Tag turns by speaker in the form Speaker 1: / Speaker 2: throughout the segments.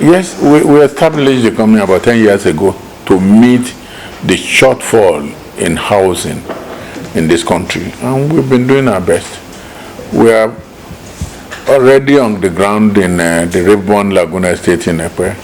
Speaker 1: Yes, we established the company about 10 years ago to meet the shortfall in housing in this country, and we've been doing our best. We are already on the ground in the Ribbon Laguna Estate in Epe,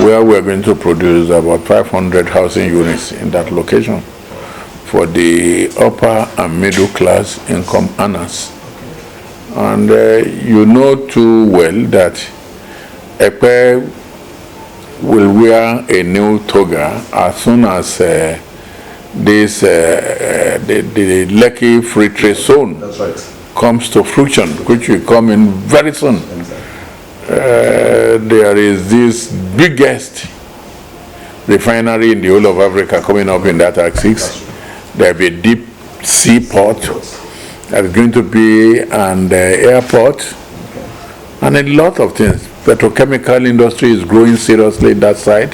Speaker 1: where we're going to produce about 500 housing units in that location for the upper and middle class income earners. And you know too well that Epe will wear a new toga as soon as the Lekki Free Trade Zone comes to fruition, which will come in very soon. There is this biggest refinery in the whole of Africa coming up in that axis. There will be a deep sea port. There is going to be an airport and a lot of things. Petrochemical industry is growing seriously that side,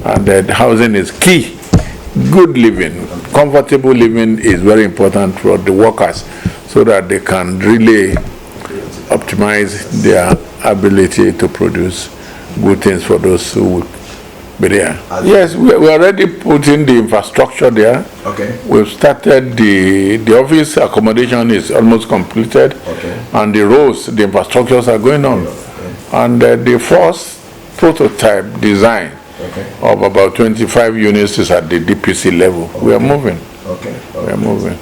Speaker 1: and the housing is key. Good living, comfortable living is very important for the workers so that they can really optimize their ability to produce good things for those who would be there. Yes, we're already putting the infrastructure there.
Speaker 2: Okay.
Speaker 1: We've started the office accommodation is almost completed, and the roads, the infrastructures are going on. And the first prototype design of about 25 units is at the DPC level. We are moving. We are moving.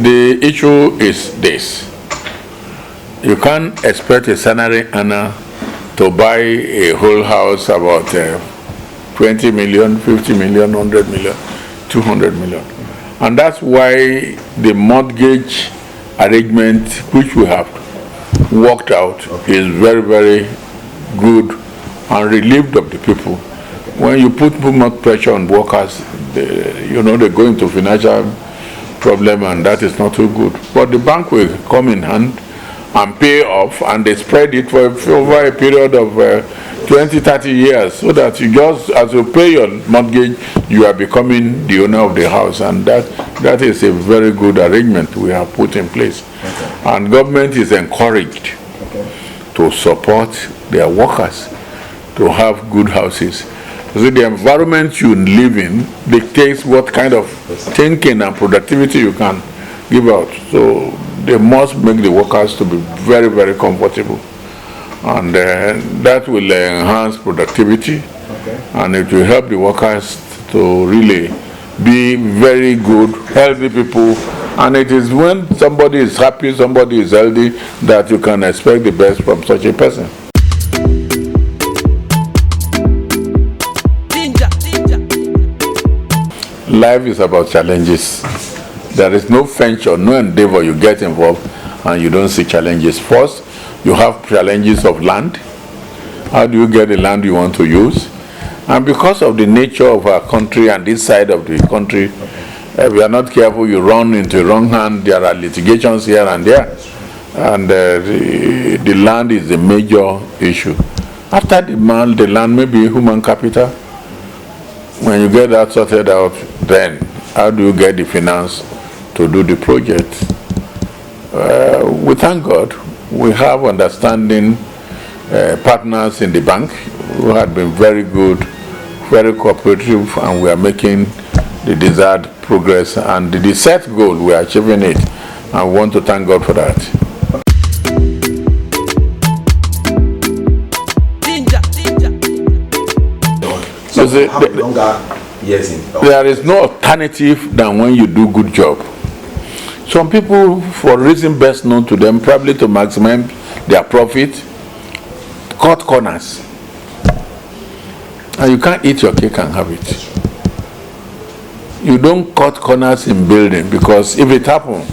Speaker 1: The issue is this. You can't expect a salary earner to buy a whole house about 20 million, 50 million, 100 million, 200 million. And that's why the mortgage arrangement which we have worked out is very, very good and relieved of the people. When you put too much pressure on workers, they go into financial problem, and that is not too good. But the bank will come in hand and pay off, and they spread it for over a period of 20, 30 years, so that you just, as you pay your mortgage, you are becoming the owner of the house, and that is a very good arrangement we have put in place. And government is encouraged to support their workers to have good houses. So the environment you live in dictates what kind of thinking and productivity you can give out. So they must make the workers to be very, very comfortable. And that will enhance productivity, and it will help the workers to really be very good, healthy people. And it is when somebody is happy, somebody is healthy, that you can expect the best from such a person. Life is about challenges. There is no venture, no endeavor you get involved and you don't see challenges. First, you have challenges of land. How do you get the land you want to use? And because of the nature of our country and this side of the country, if you are not careful, you run into the wrong hand. There are litigations here and there. And the land is the major issue. After the land may be human capital. When you get that sorted out, then how do you get the finance to do the project? We thank God we have understanding partners in the bank who had been very good, very cooperative, and we are making the desired progress, and the set goal, we are achieving it, and we want to thank God for that. So there is no alternative than when you do good job. Some people, for reason best known to them, probably to maximize their profit, cut corners. And you can't eat your cake and have it. You don't cut corners in building, because if it happens,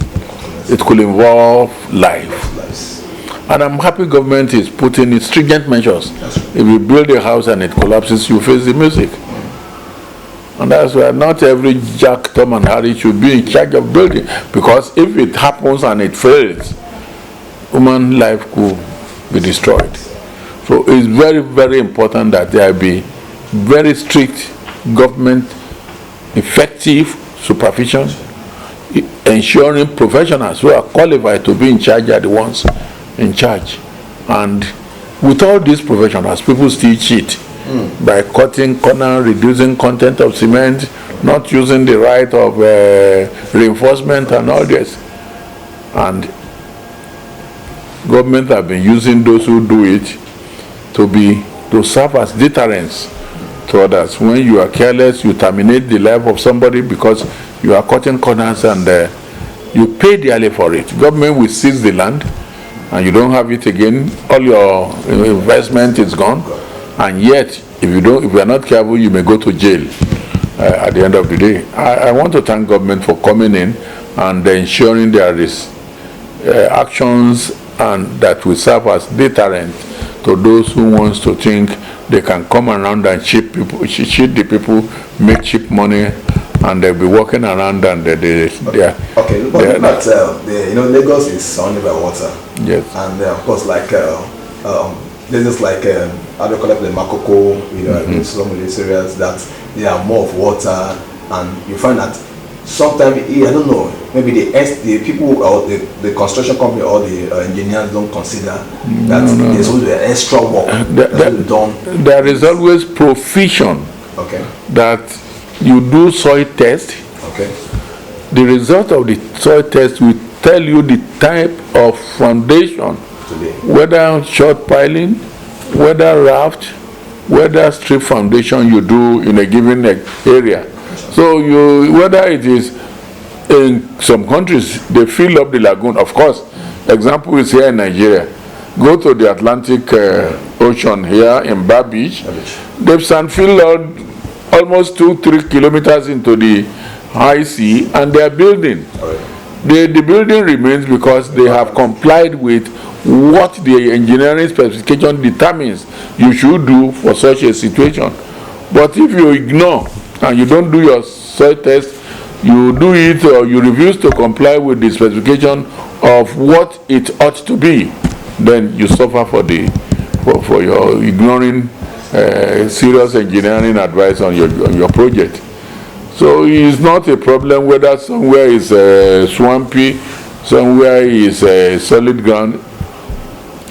Speaker 1: it could involve life. And I'm happy government is putting in stringent measures. If you build a house and it collapses, you face the music. And that's why not every Jack, Tom, and Harry should be in charge of building, because if it happens and it fails, human life could be destroyed. So it's very, very important that there be very strict government, effective supervision ensuring professionals who are qualified to be in charge are the ones in charge. And with all these professionals, people still cheat by cutting corner, reducing content of cement, not using the right of reinforcement and all this. And government have been using those who do it to serve as deterrence to others. When you are careless, you terminate the life of somebody because you are cutting corners, and you pay dearly for it. Government will seize the land and you don't have it again. All your investment is gone, and yet if you are not careful, you may go to jail at the end of the day. I want to thank government for coming in and ensuring there is actions and that will serve as deterrent to those who wants to think they can come around and cheat the people, make cheap money, and they'll be walking around and they are.
Speaker 2: Okay, but Lagos is surrounded by water.
Speaker 1: Yes.
Speaker 2: And of course, like there's just like how do you call it, the Makoko, in some of these areas that they are more of water, and you find that sometimes, I don't know, maybe the people or the construction company or the engineers don't consider that there's always extra work done.
Speaker 1: There is always provision.
Speaker 2: Okay.
Speaker 1: That you do soil test.
Speaker 2: Okay.
Speaker 1: The result of the soil test will tell you the type of foundation, whether short piling, whether raft, whether strip foundation you do in a given area. So whether it is in some countries, they fill up the lagoon. Of course, example is here in Nigeria. Go to the Atlantic Ocean here in Bar Beach. They've sand filled out almost 2-3 kilometers into the high sea, and they are building. The building remains because they have complied with what the engineering specification determines you should do for such a situation. But if you ignore and you don't do your soil test, you do it or you refuse to comply with the specification of what it ought to be, then you suffer for your ignoring serious engineering advice on your project. So it's not a problem whether somewhere is swampy, somewhere is solid ground.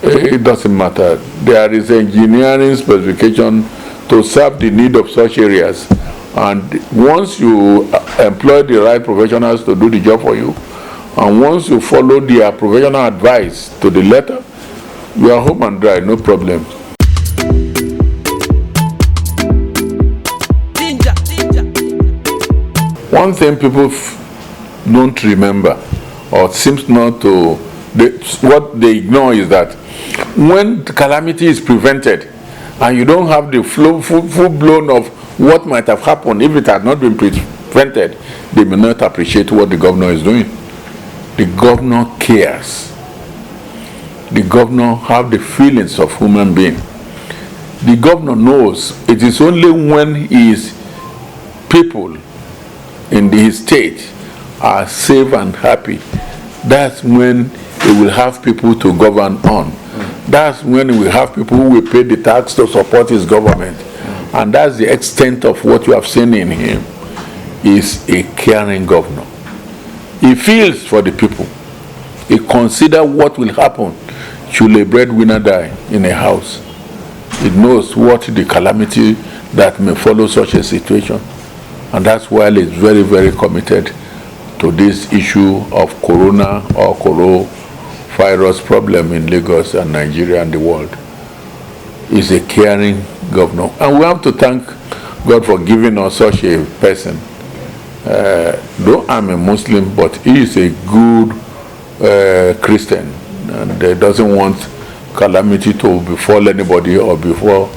Speaker 1: It doesn't matter. There is engineering specification to serve the need of such areas, and once you employ the right professionals to do the job for you, and once you follow their professional advice to the letter, you are home and dry, no problem. One thing people don't remember, or seems not to, what they ignore is that when calamity is prevented and you don't have the full blown of what might have happened if it had not been prevented, they may not appreciate what the governor is doing. The governor cares. The governor have the feelings of human being. The governor knows it is only when his people in his state are safe and happy, that's when he will have people to govern on. That's when he will have people who will pay the tax to support his government. And that's the extent of what you have seen in him. Is a caring governor. He feels for the people. He considers what will happen should a breadwinner die in a house. He knows what the calamity that may follow such a situation. And that's why he's very, very committed to this issue of corona or coronavirus problem in Lagos and Nigeria and the world. He's a caring governor. And we have to thank God for giving us such a person. Though I'm a Muslim, but he is a good Christian, and doesn't want calamity to befall anybody or befall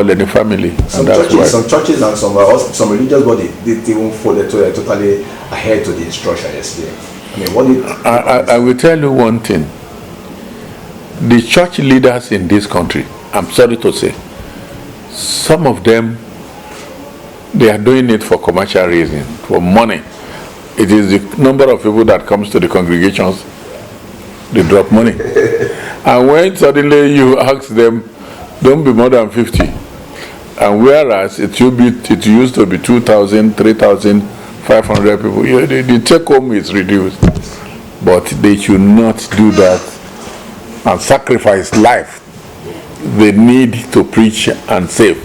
Speaker 1: any family.
Speaker 2: Some churches and some religious bodies did even follow totally ahead to the instruction yesterday.
Speaker 1: I will tell you one thing. The church leaders in this country, I'm sorry to say, some of them, they are doing it for commercial reasons, for money. It is the number of people that comes to the congregations, they drop money. And when suddenly you ask them, don't be more than 50. And whereas it used to be 2,000, 3,000, 500 people. The take home is reduced, but they should not do that and sacrifice life. They need to preach and save.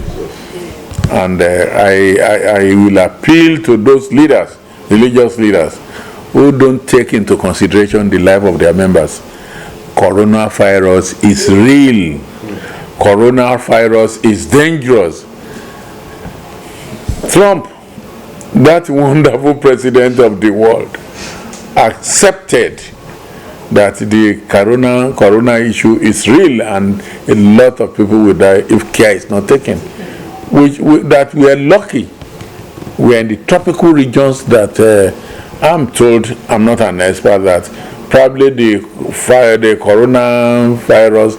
Speaker 1: And I will appeal to those leaders, religious leaders, who don't take into consideration the life of their members. Coronavirus is real. Coronavirus is dangerous. Trump, that wonderful president of the world, accepted that the corona issue is real and a lot of people will die if care is not taken. That we are lucky. We are in the tropical regions that I'm told, I'm not an expert, that probably the coronavirus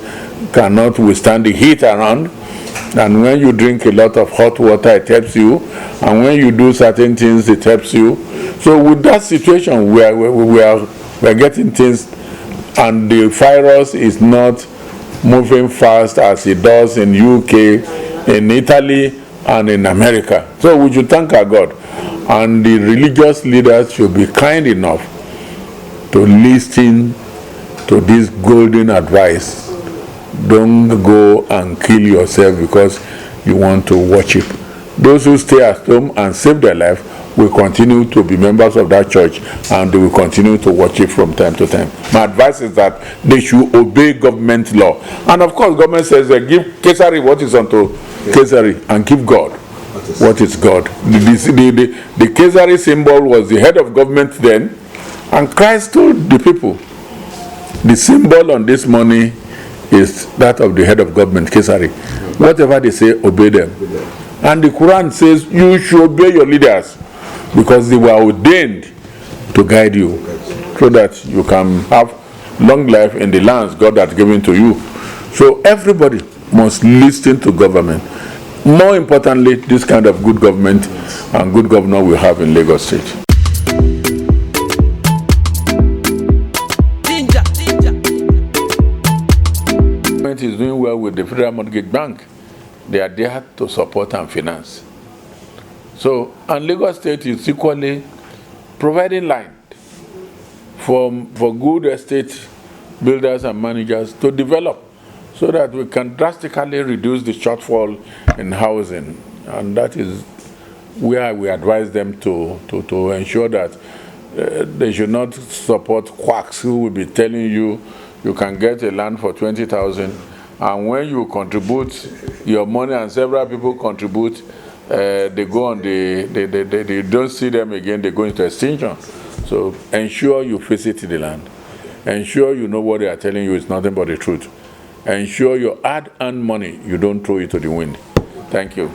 Speaker 1: cannot withstand the heat around. And when you drink a lot of hot water, it helps you. And when you do certain things, it helps you. So with that situation, we are getting things, and the virus is not moving fast as it does in UK, in Italy, and in America. So we should thank our God. And the religious leaders should be kind enough to listen to this golden advice. Don't go and kill yourself because you want to worship. Those who stay at home and save their life will continue to be members of that church, and they will continue to worship from time to time. My advice is that they should obey government law. And of course, government says give Kesari what is unto Kesari and give God what is God. The Kesari symbol was the head of government then, and Christ told the people, the symbol on this money is that of the head of government, Kesari. Whatever they say, obey them. And the Quran says you should obey your leaders because they were ordained to guide you so that you can have long life in the lands God has given to you. So everybody must listen to government. More importantly, this kind of good government and good governor we have in Lagos State. Government is doing well with the Federal Mortgage Bank. They are there to support and finance. So, and Lagos State is equally providing land for good estate builders and managers to develop so that we can drastically reduce the shortfall in housing. And that is where we advise them to ensure that they should not support quacks who will be telling you you can get a land for 20,000, and when you contribute your money and several people contribute, they go on they don't see them again, they go into extinction. So ensure you visit the land. Ensure you know what they are telling you is nothing but the truth. Ensure your hard-earned money, you don't throw it to the wind. Thank you.